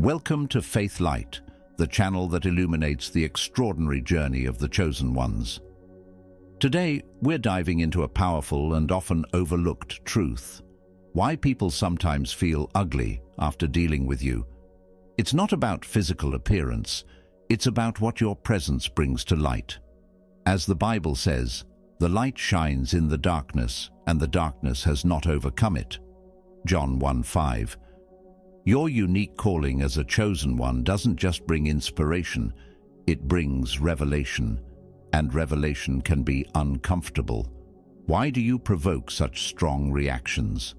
Welcome to Faith Light, the channel that illuminates the extraordinary journey of the chosen ones. Today, we're diving into a powerful and often overlooked truth: why people sometimes feel ugly after dealing with you. It's not about physical appearance, it's about what your presence brings to light. As the Bible says, the light shines in the darkness, and the darkness has not overcome it. John 1:5. Your unique calling as a chosen one doesn't just bring inspiration, it brings revelation, and revelation can be uncomfortable. Why do you provoke such strong reactions?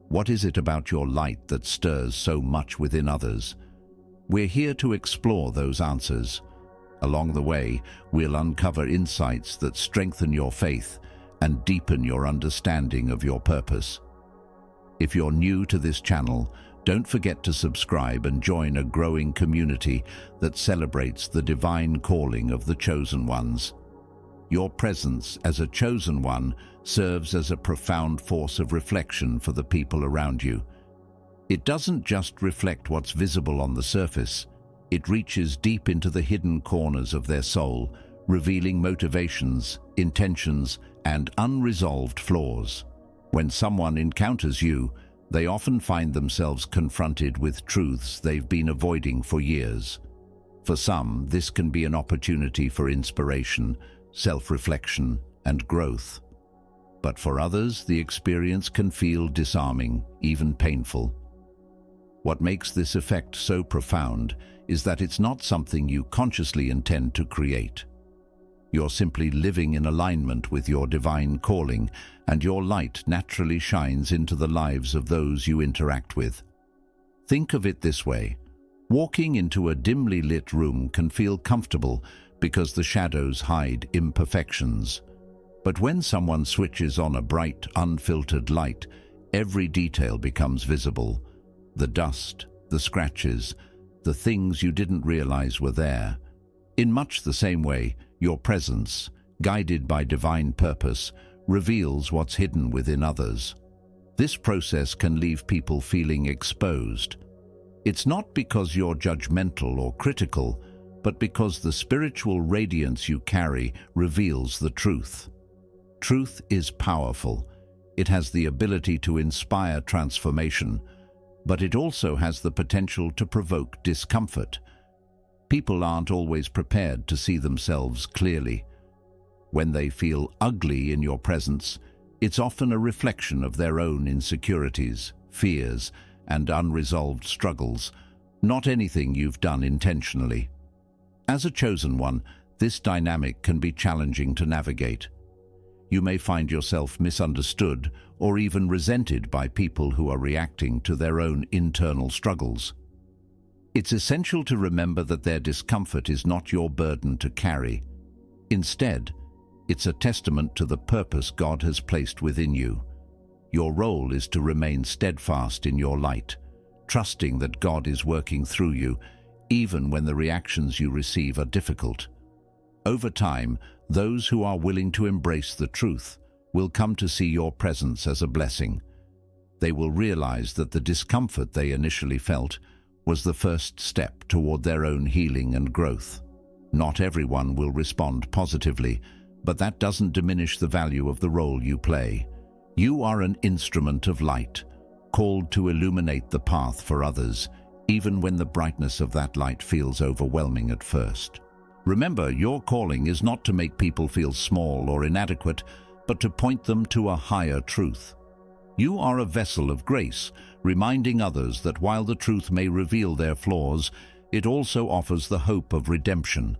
What is it about your light that stirs so much within others? We're here to explore those answers. Along the way, we'll uncover insights that strengthen your faith and deepen your understanding of your purpose. If you're new to this channel, don't forget to subscribe and join a growing community that celebrates the divine calling of the chosen ones. Your presence as a chosen one serves as a profound force of reflection for the people around you. It doesn't just reflect what's visible on the surface, it reaches deep into the hidden corners of their soul, revealing motivations, intentions, and unresolved flaws. When someone encounters you, they often find themselves confronted with truths they've been avoiding for years. For some, this can be an opportunity for inspiration, self-reflection, and growth. But for others, the experience can feel disarming, even painful. What makes this effect so profound is that it's not something you consciously intend to create. You're simply living in alignment with your divine calling, and your light naturally shines into the lives of those you interact with. Think of it this way: walking into a dimly lit room can feel comfortable because the shadows hide imperfections. But when someone switches on a bright, unfiltered light, every detail becomes visible. The dust, the scratches, the things you didn't realize were there. In much the same way, your presence, guided by divine purpose, reveals what's hidden within others. This process can leave people feeling exposed. It's not because you're judgmental or critical, but because the spiritual radiance you carry reveals the truth. Truth is powerful. It has the ability to inspire transformation, but it also has the potential to provoke discomfort. People aren't always prepared to see themselves clearly. When they feel ugly in your presence, it's often a reflection of their own insecurities, fears, and unresolved struggles, not anything you've done intentionally. As a chosen one, this dynamic can be challenging to navigate. You may find yourself misunderstood or even resented by people who are reacting to their own internal struggles. It's essential to remember that their discomfort is not your burden to carry. Instead, it's a testament to the purpose God has placed within you. Your role is to remain steadfast in your light, trusting that God is working through you, even when the reactions you receive are difficult. Over time, those who are willing to embrace the truth will come to see your presence as a blessing. They will realize that the discomfort they initially felt was the first step toward their own healing and growth. Not everyone will respond positively, but that doesn't diminish the value of the role you play. You are an instrument of light, called to illuminate the path for others, even when the brightness of that light feels overwhelming at first. Remember, your calling is not to make people feel small or inadequate, but to point them to a higher truth. You are a vessel of grace, reminding others that while the truth may reveal their flaws, it also offers the hope of redemption.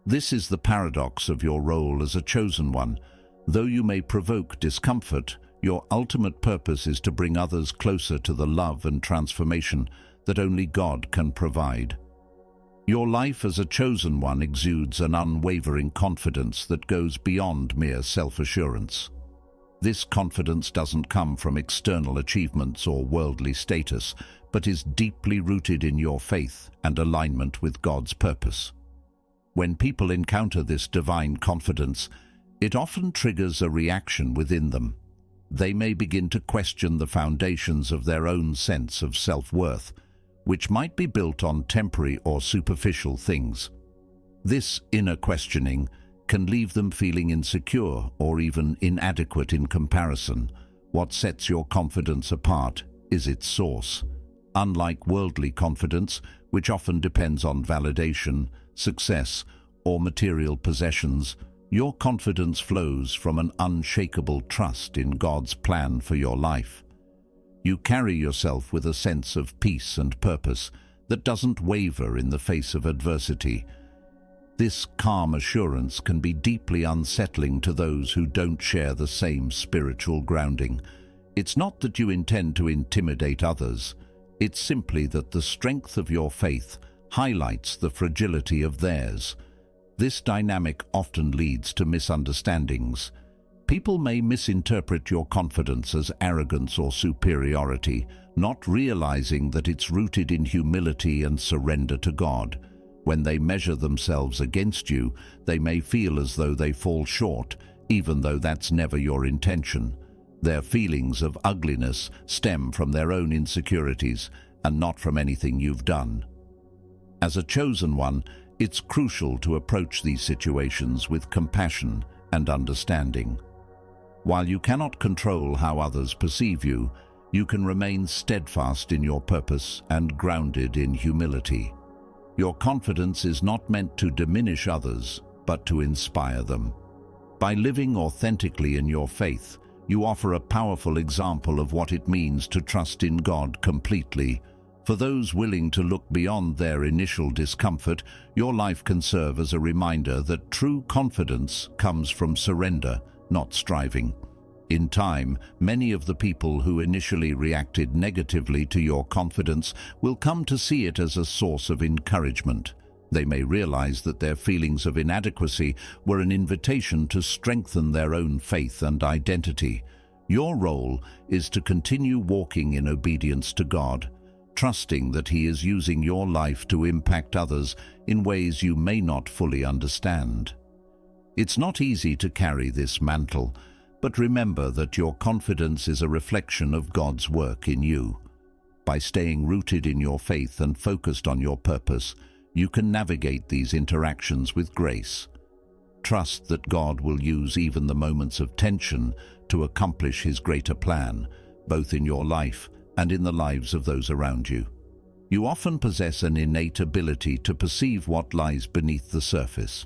This is the paradox of your role as a chosen one. Though you may provoke discomfort, your ultimate purpose is to bring others closer to the love and transformation that only God can provide. Your life as a chosen one exudes an unwavering confidence that goes beyond mere self-assurance. This confidence doesn't come from external achievements or worldly status, but is deeply rooted in your faith and alignment with God's purpose. When people encounter this divine confidence, it often triggers a reaction within them. They may begin to question the foundations of their own sense of self-worth, which might be built on temporary or superficial things. This inner questioning can leave them feeling insecure or even inadequate in comparison. What sets your confidence apart is its source. Unlike worldly confidence, which often depends on validation, success, or material possessions, your confidence flows from an unshakable trust in God's plan for your life. You carry yourself with a sense of peace and purpose that doesn't waver in the face of adversity. This calm assurance can be deeply unsettling to those who don't share the same spiritual grounding. It's not that you intend to intimidate others. It's simply that the strength of your faith highlights the fragility of theirs. This dynamic often leads to misunderstandings. People may misinterpret your confidence as arrogance or superiority, not realizing that it's rooted in humility and surrender to God. When they measure themselves against you, they may feel as though they fall short, even though that's never your intention. Their feelings of ugliness stem from their own insecurities and not from anything you've done. As a chosen one, it's crucial to approach these situations with compassion and understanding. While you cannot control how others perceive you, you can remain steadfast in your purpose and grounded in humility. Your confidence is not meant to diminish others, but to inspire them. By living authentically in your faith, you offer a powerful example of what it means to trust in God completely. For those willing to look beyond their initial discomfort, your life can serve as a reminder that true confidence comes from surrender, not striving. In time, many of the people who initially reacted negatively to your confidence will come to see it as a source of encouragement. They may realize that their feelings of inadequacy were an invitation to strengthen their own faith and identity. Your role is to continue walking in obedience to God, trusting that He is using your life to impact others in ways you may not fully understand. It's not easy to carry this mantle, but remember that your confidence is a reflection of God's work in you. By staying rooted in your faith and focused on your purpose, you can navigate these interactions with grace. Trust that God will use even the moments of tension to accomplish His greater plan, both in your life and in the lives of those around you. You often possess an innate ability to perceive what lies beneath the surface.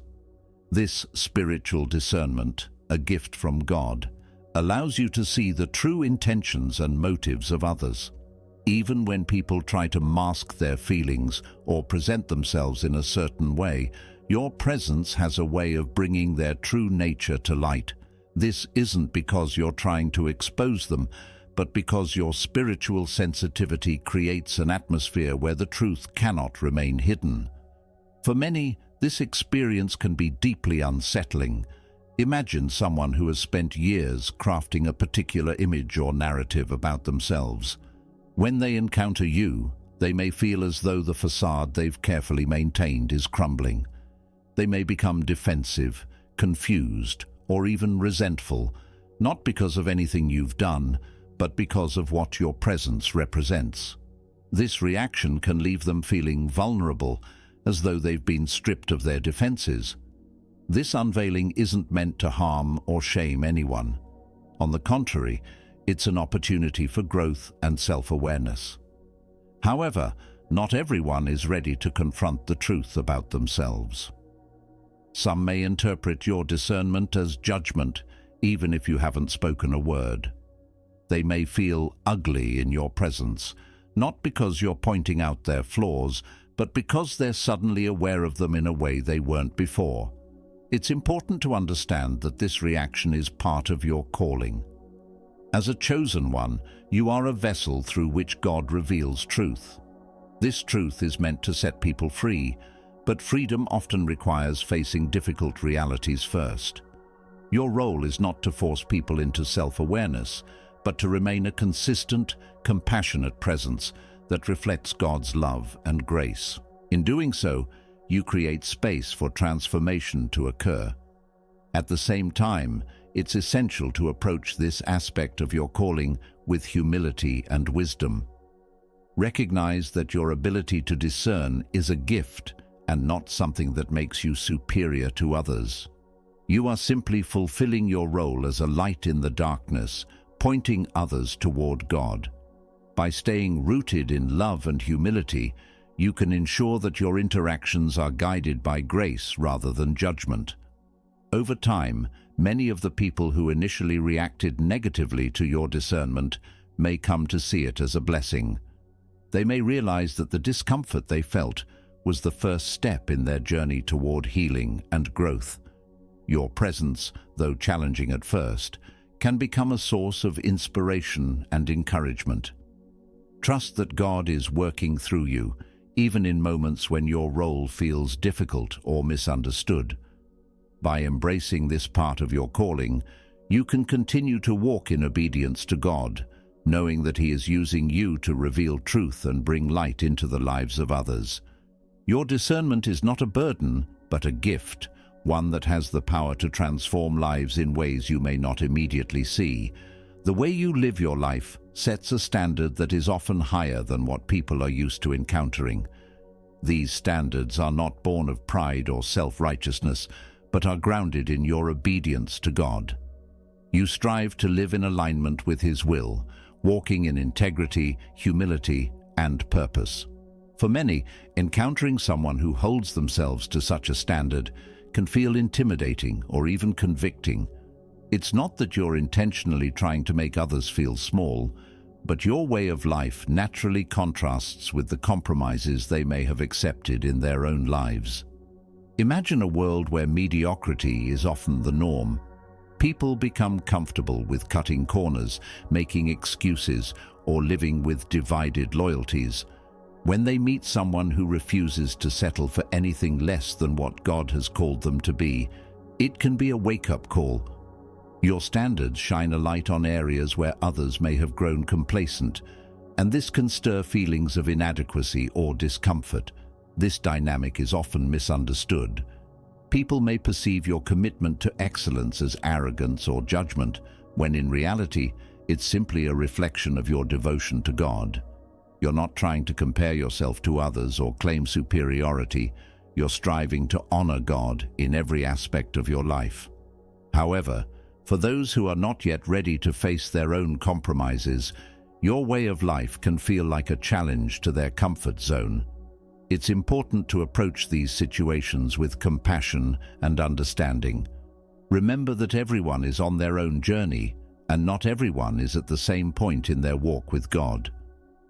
This spiritual discernment, a gift from God, allows you to see the true intentions and motives of others. Even when people try to mask their feelings or present themselves in a certain way, your presence has a way of bringing their true nature to light. This isn't because you're trying to expose them, but because your spiritual sensitivity creates an atmosphere where the truth cannot remain hidden. For many, this experience can be deeply unsettling. Imagine someone who has spent years crafting a particular image or narrative about themselves. When they encounter you, they may feel as though the facade they've carefully maintained is crumbling. They may become defensive, confused, or even resentful, not because of anything you've done, but because of what your presence represents. This reaction can leave them feeling vulnerable, as though they've been stripped of their defenses. This unveiling isn't meant to harm or shame anyone. On the contrary, it's an opportunity for growth and self-awareness. However, not everyone is ready to confront the truth about themselves. Some may interpret your discernment as judgment, even if you haven't spoken a word. They may feel ugly in your presence, not because you're pointing out their flaws, but because they're suddenly aware of them in a way they weren't before. It's important to understand that this reaction is part of your calling. As a chosen one, you are a vessel through which God reveals truth. This truth is meant to set people free, but freedom often requires facing difficult realities first. Your role is not to force people into self-awareness, but to remain a consistent, compassionate presence that reflects God's love and grace. In doing so, you create space for transformation to occur. At the same time, it's essential to approach this aspect of your calling with humility and wisdom. Recognize that your ability to discern is a gift and not something that makes you superior to others. You are simply fulfilling your role as a light in the darkness, pointing others toward God. By staying rooted in love and humility, you can ensure that your interactions are guided by grace rather than judgment. Over time, many of the people who initially reacted negatively to your discernment may come to see it as a blessing. They may realize that the discomfort they felt was the first step in their journey toward healing and growth. Your presence, though challenging at first, can become a source of inspiration and encouragement. Trust that God is working through you, even in moments when your role feels difficult or misunderstood. By embracing this part of your calling, you can continue to walk in obedience to God, knowing that He is using you to reveal truth and bring light into the lives of others. Your discernment is not a burden, but a gift, one that has the power to transform lives in ways you may not immediately see. The way you live your life sets a standard that is often higher than what people are used to encountering. These standards are not born of pride or self-righteousness, but are grounded in your obedience to God. You strive to live in alignment with His will, walking in integrity, humility, and purpose. For many, encountering someone who holds themselves to such a standard can feel intimidating or even convicting. It's not that you're intentionally trying to make others feel small, but your way of life naturally contrasts with the compromises they may have accepted in their own lives. Imagine a world where mediocrity is often the norm. People become comfortable with cutting corners, making excuses, or living with divided loyalties. When they meet someone who refuses to settle for anything less than what God has called them to be, it can be a wake-up call. Your standards shine a light on areas where others may have grown complacent, and this can stir feelings of inadequacy or discomfort. This dynamic is often misunderstood. People may perceive your commitment to excellence as arrogance or judgment, when in reality, it's simply a reflection of your devotion to God. You're not trying to compare yourself to others or claim superiority. You're striving to honor God in every aspect of your life. However, for those who are not yet ready to face their own compromises, your way of life can feel like a challenge to their comfort zone. It's important to approach these situations with compassion and understanding. Remember that everyone is on their own journey, and not everyone is at the same point in their walk with God.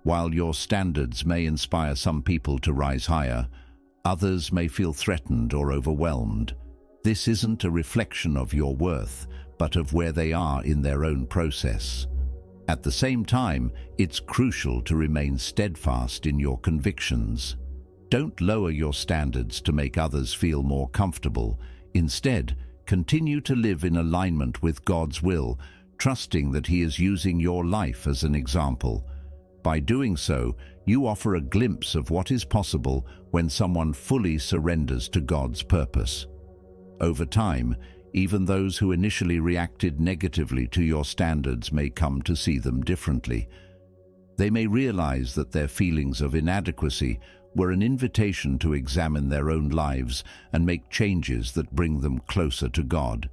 While your standards may inspire some people to rise higher, others may feel threatened or overwhelmed. This isn't a reflection of your worth, but of where they are in their own process. At the same time, it's crucial to remain steadfast in your convictions. Don't lower your standards to make others feel more comfortable. Instead, continue to live in alignment with God's will, trusting that He is using your life as an example. By doing so, you offer a glimpse of what is possible when someone fully surrenders to God's purpose. Over time, even those who initially reacted negatively to your standards may come to see them differently. They may realize that their feelings of inadequacy were an invitation to examine their own lives and make changes that bring them closer to God.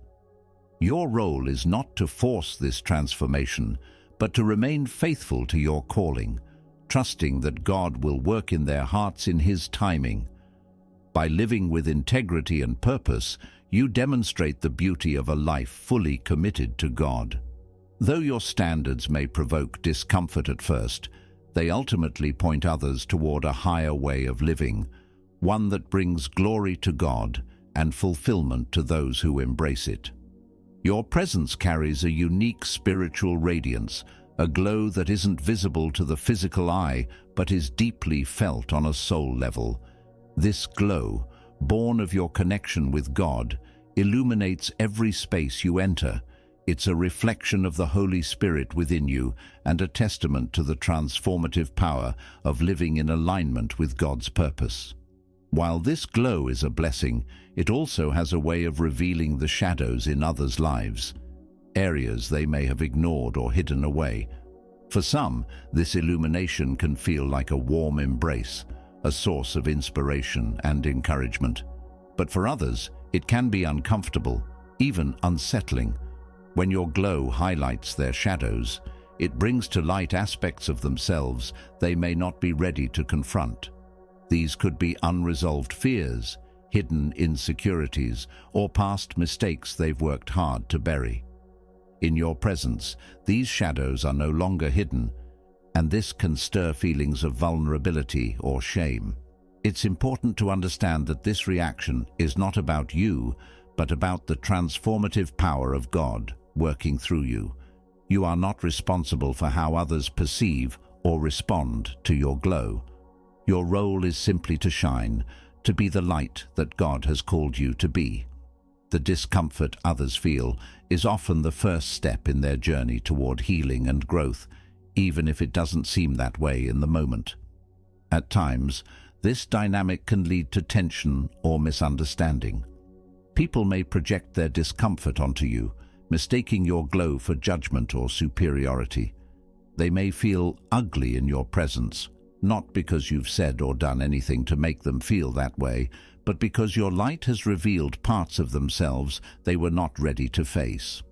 Your role is not to force this transformation, but to remain faithful to your calling, trusting that God will work in their hearts in His timing. By living with integrity and purpose, you demonstrate the beauty of a life fully committed to God. Though your standards may provoke discomfort at first, they ultimately point others toward a higher way of living, one that brings glory to God and fulfillment to those who embrace it. Your presence carries a unique spiritual radiance, a glow that isn't visible to the physical eye, but is deeply felt on a soul level. This glow, born of your connection with God, illuminates every space you enter. It's a reflection of the Holy Spirit within you and a testament to the transformative power of living in alignment with God's purpose. While this glow is a blessing, it also has a way of revealing the shadows in others' lives, areas they may have ignored or hidden away. For some, this illumination can feel like a warm embrace, a source of inspiration and encouragement. But for others, it can be uncomfortable, even unsettling. When your glow highlights their shadows, it brings to light aspects of themselves they may not be ready to confront. These could be unresolved fears, hidden insecurities, or past mistakes they've worked hard to bury. In your presence, these shadows are no longer hidden, and this can stir feelings of vulnerability or shame. It's important to understand that this reaction is not about you, but about the transformative power of God working through you. You are not responsible for how others perceive or respond to your glow. Your role is simply to shine, to be the light that God has called you to be. The discomfort others feel is often the first step in their journey toward healing and growth, even if it doesn't seem that way in the moment. At times, this dynamic can lead to tension or misunderstanding. People may project their discomfort onto you, mistaking your glow for judgment or superiority. They may feel ugly in your presence, not because you've said or done anything to make them feel that way, but because your light has revealed parts of themselves they were not ready to face.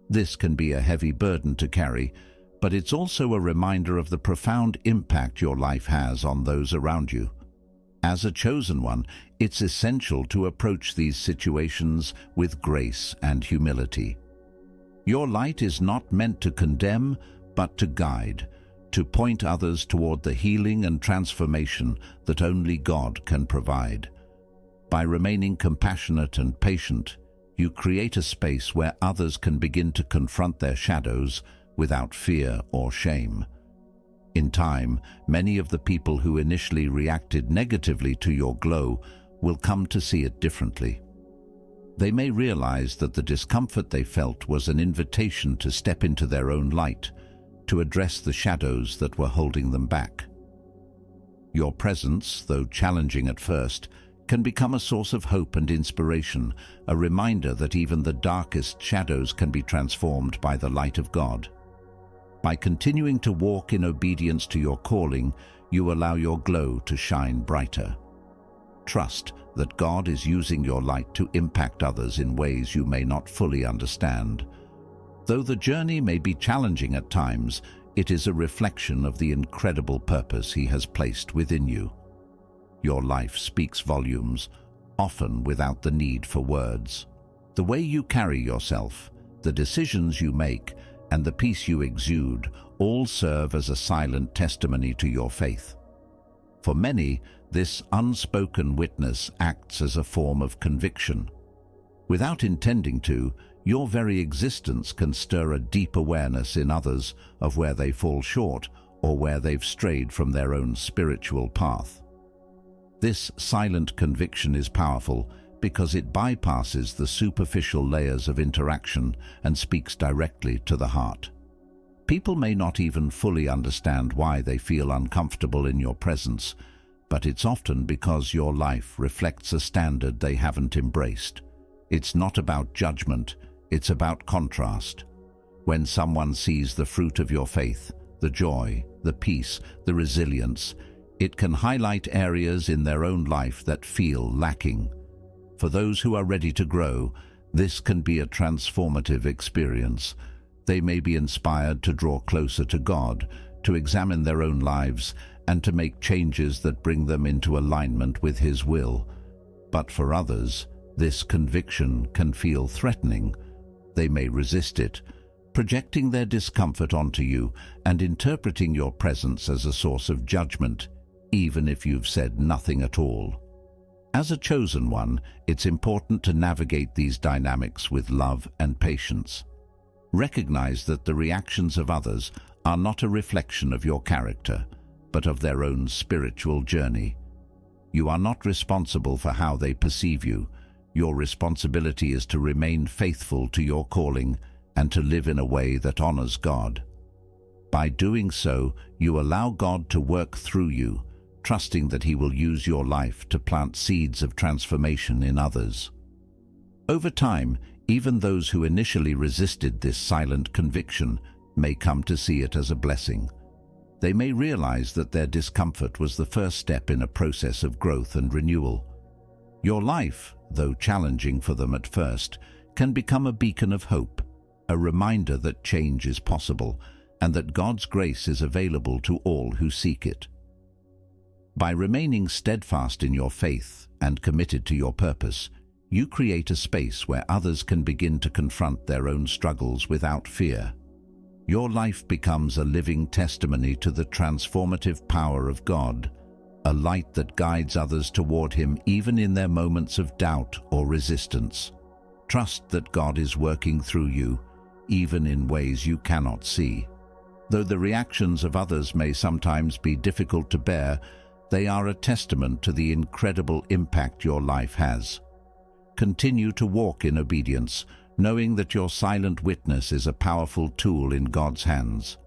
This can be a heavy burden to carry, but it's also a reminder of the profound impact your life has on those around you. As a chosen one, it's essential to approach these situations with grace and humility. Your light is not meant to condemn, but to guide, to point others toward the healing and transformation that only God can provide. By remaining compassionate and patient, you create a space where others can begin to confront their shadows without fear or shame. In time, many of the people who initially reacted negatively to your glow will come to see it differently. They may realize that the discomfort they felt was an invitation to step into their own light, to address the shadows that were holding them back. Your presence, though challenging at first, can become a source of hope and inspiration, a reminder that even the darkest shadows can be transformed by the light of God. By continuing to walk in obedience to your calling, you allow your glow to shine brighter. Trust that God is using your light to impact others in ways you may not fully understand. Though the journey may be challenging at times, it is a reflection of the incredible purpose He has placed within you. Your life speaks volumes, often without the need for words. The way you carry yourself, the decisions you make, and the peace you exude all serve as a silent testimony to your faith. For many, this unspoken witness acts as a form of conviction. Without intending to, your very existence can stir a deep awareness in others of where they fall short or where they've strayed from their own spiritual path. This silent conviction is powerful because it bypasses the superficial layers of interaction and speaks directly to the heart. People may not even fully understand why they feel uncomfortable in your presence, but it's often because your life reflects a standard they haven't embraced. It's not about judgment, it's about contrast. When someone sees the fruit of your faith, the joy, the peace, the resilience, it can highlight areas in their own life that feel lacking. For those who are ready to grow, this can be a transformative experience. They may be inspired to draw closer to God, to examine their own lives, and to make changes that bring them into alignment with His will. But for others, this conviction can feel threatening. They may resist it, projecting their discomfort onto you and interpreting your presence as a source of judgment, even if you've said nothing at all. As a chosen one, it's important to navigate these dynamics with love and patience. Recognize that the reactions of others are not a reflection of your character, but of their own spiritual journey. You are not responsible for how they perceive you. Your responsibility is to remain faithful to your calling and to live in a way that honors God. By doing so, you allow God to work through you, trusting that He will use your life to plant seeds of transformation in others. Over time, even those who initially resisted this silent conviction may come to see it as a blessing, they may realize that their discomfort was the first step in a process of growth and renewal. Your life, though challenging for them at first, can become a beacon of hope, a reminder that change is possible and that God's grace is available to all who seek it. By remaining steadfast in your faith and committed to your purpose, you create a space where others can begin to confront their own struggles without fear. Your life becomes a living testimony to the transformative power of God, a light that guides others toward Him even in their moments of doubt or resistance. Trust that God is working through you, even in ways you cannot see. Though the reactions of others may sometimes be difficult to bear, they are a testament to the incredible impact your life has. Continue to walk in obedience, knowing that your silent witness is a powerful tool in God's hands.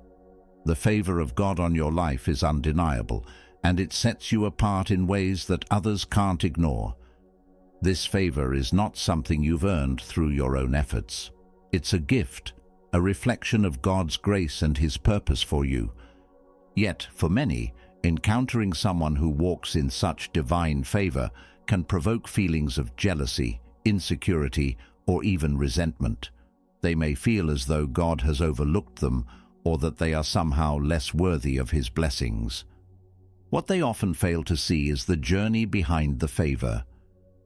The favor of God on your life is undeniable, and it sets you apart in ways that others can't ignore. This favor is not something you've earned through your own efforts. It's a gift, a reflection of God's grace and His purpose for you. Yet, for many, encountering someone who walks in such divine favor can provoke feelings of jealousy, insecurity, or even resentment. They may feel as though God has overlooked them or that they are somehow less worthy of His blessings. What they often fail to see is the journey behind the favor.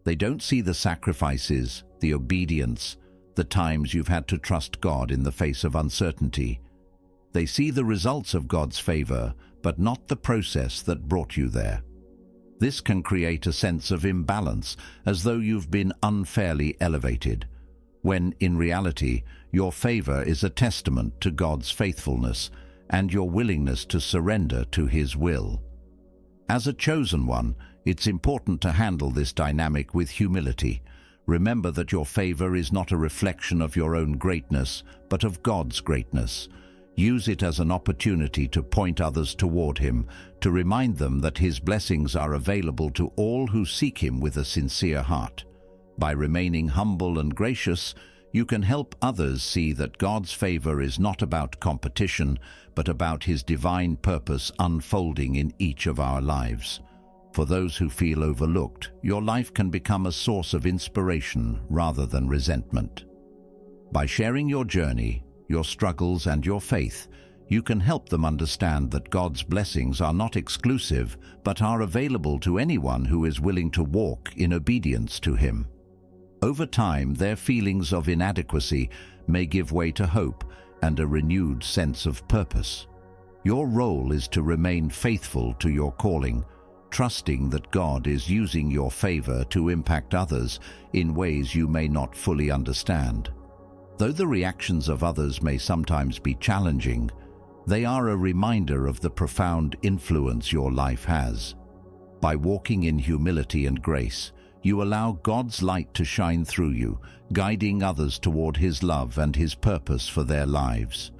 They don't see the sacrifices, the obedience, the times you've had to trust God in the face of uncertainty. They see the results of God's favor, but not the process that brought you there. This can create a sense of imbalance, as though you've been unfairly elevated, when in reality your favor is a testament to God's faithfulness and your willingness to surrender to His will. As a chosen one, it's important to handle this dynamic with humility. Remember that your favor is not a reflection of your own greatness, but of God's greatness. Use it as an opportunity to point others toward Him, to remind them that His blessings are available to all who seek Him with a sincere heart. By remaining humble and gracious, you can help others see that God's favor is not about competition, but about His divine purpose unfolding in each of our lives. For those who feel overlooked, your life can become a source of inspiration rather than resentment. By sharing your journey, your struggles, and your faith, you can help them understand that God's blessings are not exclusive, but are available to anyone who is willing to walk in obedience to Him. Over time, their feelings of inadequacy may give way to hope and a renewed sense of purpose. Your role is to remain faithful to your calling, trusting that God is using your favor to impact others in ways you may not fully understand. Though the reactions of others may sometimes be challenging, they are a reminder of the profound influence your life has. By walking in humility and grace, you allow God's light to shine through you, guiding others toward His love and His purpose for their lives.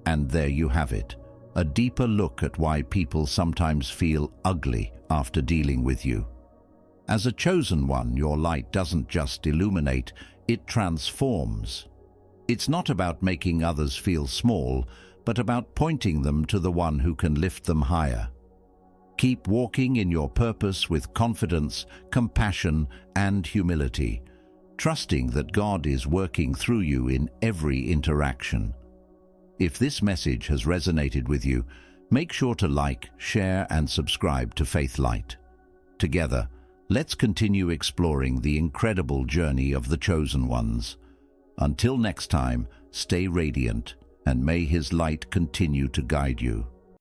And there you have it, a deeper look at why people sometimes feel ugly after dealing with you. As a chosen one, your light doesn't just illuminate, it transforms. It's not about making others feel small, but about pointing them to the one who can lift them higher. Keep walking in your purpose with confidence, compassion, and humility, trusting that God is working through you in every interaction. If this message has resonated with you, make sure to like, share, and subscribe to Faithlight. Together, let's continue exploring the incredible journey of the chosen ones. Until next time, stay radiant, and may His light continue to guide you.